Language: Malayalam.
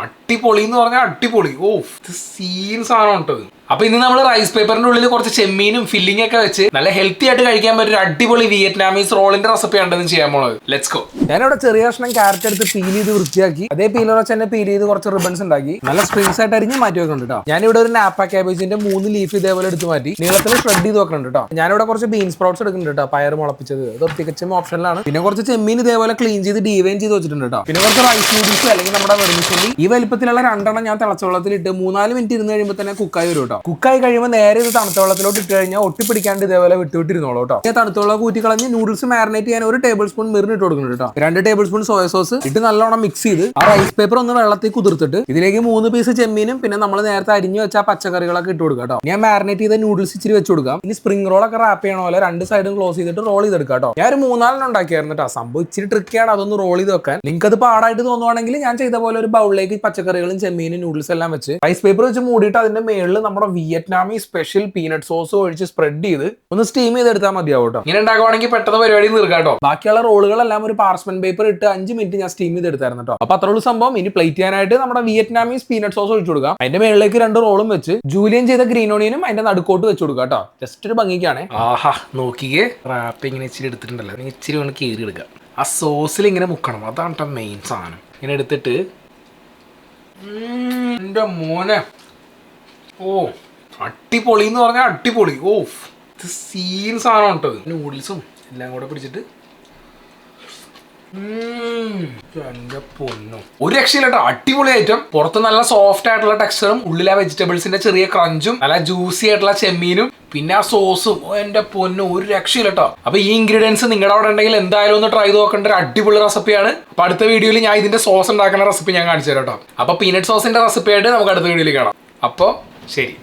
അടിപൊളി എന്ന് പറഞ്ഞാൽ അടിപൊളി. ഓ സീൻ സാധനം ഉണ്ടത്. അപ്പൊ ഇന്ന് നമ്മൾ റൈസ് പേപ്പറിന്റെ ഉള്ളിൽ കുറച്ച് ചെമ്മീനും ഫില്ലിംഗ് ഒക്കെ വെച്ച് നല്ല ഹെൽത്തി ആയിട്ട് കഴിക്കാൻ പറ്റിയ അടിപൊളി വിയറ്റ്നാമീസ് റോളിന്റെ റെസിപ്പി ഉണ്ടെന്ന് ചെയ്യാൻ പോണത്. Let's go. ഞാനിവിടെ ചെറിയ കഷ്ണം ക്യാരറ്റ് എടുത്ത് പീൽ ചെയ്ത് വൃത്തിയാക്കി അതേ പീലർ വെച്ച് തന്നെ പീൽ ചെയ്ത് കുറച്ച് റിബൺസ് ഉണ്ടാക്കി നല്ല സ്പ്രിങ്സ് ആയിട്ട് അരിഞ്ഞ് മാറ്റി വെക്കുന്നുണ്ട് കേട്ടോ. ഞാനിവിടെ ഒരു നാപ്പ ക്യാബേജിന്റെ 3 ലീഫ് ഇതേപോലെ എടുത്ത് മാറ്റി നീളത്തിൽ ഷ്രെഡ് ചെയ്ത് വെക്കുന്നുണ്ട് കേട്ടോ. ഞാനിവിടെ കുറച്ച് ബീൻ സ്പ്രൗട്ട്സ് എടുക്കുന്നുണ്ട് കേട്ടോ, പയർ മുളപ്പിച്ചത്. അത് തികച്ചും ഓപ്ഷനിലാണ്. പിന്നെ കുറച്ച് ചെമ്മീൻ ഇതേപോലെ ക്ലീൻ ചെയ്ത് ഡീവൈൻ ചെയ്ത് വെച്ചിട്ടുണ്ട് കേട്ടോ. പിന്നെ കുറച്ച് റൈസ് നൂഡിൽസ് അല്ലെങ്കിൽ നമ്മുടെ വെർമിസെല്ലി ഈ വലിപ്പത്തിലുള്ള 2 ഞാൻ തിളച്ച വെള്ളത്തിലിട്ട് 3-4 മിനിറ്റ് ഇരുന്ന് കഴിയുമ്പോൾ തന്നെ കുക്കായി വരും കേട്ടോ. കുക്കായി കഴിയുമ്പോൾ നേരെ ഇത് തണുത്ത വെള്ളത്തിലോട്ട് ഇട്ട് കഴിഞ്ഞാൽ ഒട്ടിപ്പിടിക്കാണ്ട് ഇതേപോലെ വിട്ടിരുന്നോളൂ കേട്ടോ. ഞാൻ തണുത്ത വെള്ളം കൂറ്റി കളഞ്ഞ് നൂഡിൽസ് മാരിനേറ്റ് ചെയ്യാൻ 1 ടേബിൾ സ്പൂൺ മിറിന് ഇട്ട് കൊടുക്കുന്നുണ്ട് കേട്ടോ. 2 ടേബിൾ സ്പൂൺ സോയ സോസ് ഇട്ട് നല്ലോണം മിക്സ് ചെയ്ത് ആ റൈസ് പേപ്പർ ഒന്ന് വെള്ളത്തിൽ കുതിർത്തിട്ട് ഇതിലേക്ക് 3 പീസ് ചെമ്മീനും പിന്നെ നമ്മൾ നേരത്തെ അരിഞ്ഞു വെച്ച പച്ചക്കറികളൊക്കെ ഇട്ട് കൊടുക്കുക കേട്ടോ. ഞാൻ മാരിനേറ്റ് ചെയ്ത നൂഡിൽസ് ഇച്ചിരി വെച്ച് കൊടുക്കാം. ഇനി സ്പ്രിംഗ് റോൾ ഒക്കെ റാപ്പ് ചെയ്യണ പോലെ 2 സൈഡും ക്ലോസ് ചെയ്തിട്ട് റോൾ ചെയ്തെടുക്കാം കേട്ടോ. ഞാൻ ഒരു 3-4 ഉണ്ടാക്കിയായിരുന്നു കേട്ടോ. സംഭവം ഇച്ചിരി ട്രിക്കിയാണ് അതൊന്ന് റോൾ ചെയ്ത് വെക്കാൻ. നിങ്ങൾക്ക് അത് പാടായിട്ട് തോന്നുവാണെങ്കിൽ ഞാൻ ചെയ്ത പോലെ ഒരു ബൗളിലേക്ക് പച്ചക്കറികളും ചെമ്മീനും നൂഡിൽസ് എല്ലാം വെച്ച് റൈസ് പേപ്പർ വെച്ച് മൂടിയിട്ട് അതിന്റെ മേളിൽ നമ്മുടെ വിയറ്റ്നാമി സ്പെഷ്യൽ പീനട്ട് സോസ് ഒഴിച്ച് സ്പ്രെഡ് ചെയ്ത് ഒന്ന് സ്റ്റീം ചെയ്തെടുത്താൽ മതിയാവും കേട്ടോ. ഇങ്ങനെ ഉണ്ടാക്കുവാണെങ്കിൽ പെട്ടെന്ന് പരിപാടി തീർക്കാം കേട്ടോ. ബാക്കിയുള്ള റോളുകളെല്ലാം ഒരു പാർച്ച്മെന്റ് പേപ്പർ ഇട്ട് 5 മിനിറ്റ് ഞാൻ സ്റ്റീം ചെയ്തെടുത്തായിരുന്നു കേട്ടോ. അപ്പൊ അത്രയുള്ള സംഭവം. ഇനി പ്ലേറ്റ് ചെയ്യാനായിട്ട് നമ്മുടെ വിയറ്റ്നാമീസ് പീനട്ട് സോസ് ഒഴിച്ചു കൊടുക്കാം. അതിന്റെ മേളിലേക്ക് 2 റോളും വെച്ച് ജൂലിയൻ ചെയ്ത ഗ്രീൻ ഓണിയനും അതിന്റെ നടുക്കോട്ട് വെച്ച് കൊടുക്കാം കേട്ടോ. ജസ്റ്റ് ഒരു ഭംഗിക്കാണ്. ആഹാ നോക്കിയേ, റാപ്പ് ഇങ്ങനെ ഇച്ചിരി എടുത്തിട്ടുണ്ടല്ലോ, ഇച്ചിരി ഒന്ന് കീറി എടുക്കാം. ആ സോസിൽ ഇങ്ങനെ മുക്കണം, അതാണ് കേട്ടോ മെയിൻ സാധനം. ഇങ്ങനെ എടുത്തിട്ട് എൻ്റെ മോനെ, ഓ അടിപൊളി എന്ന് പറഞ്ഞാൽ അടിപൊളി. ഓ ഇത് സീൻ സാധനം ഉണ്ടത്. നൂഡിൽസും എല്ലാം കൂടെ പിടിച്ചിട്ട് എന്റെ പൊന്നോ, ഒരു രക്ഷയില്ല കേട്ടോ. അടിപൊളി ഐറ്റം. പുറത്ത് നല്ല സോഫ്റ്റ് ആയിട്ടുള്ള ടെക്സ്ചറും ഉള്ളിലെ വെജിറ്റബിൾസിന്റെ ചെറിയ ക്രഞ്ചും നല്ല ജ്യൂസി ആയിട്ടുള്ള ചെമ്മീനും പിന്നെ ആ സോസും. എന്റെ പൊന്നോ, ഒരു രക്ഷയില്ല കേട്ടോ. അപ്പൊ ഈ ഇൻഗ്രീഡിയൻസ് നിങ്ങളുടെ അവിടെ ഉണ്ടെങ്കിൽ എന്തായാലും ഒന്ന് ട്രൈ ചെയ്ത് നോക്കേണ്ട ഒരു അടിപൊളി റെസിപ്പിയാണ്. അപ്പൊ അടുത്ത വീഡിയോയിൽ ഞാൻ ഇതിന്റെ സോസ് ഉണ്ടാക്കുന്ന റെസിപ്പി ഞാൻ കാണിച്ചു തരാം കേട്ടോ. അപ്പൊ പീനട്ട് സോസിന്റെ റെസിപ്പി ആയിട്ട് നമുക്ക് അടുത്ത വീഡിയോയിൽ കാണാം. അപ്പോൾ ശരി.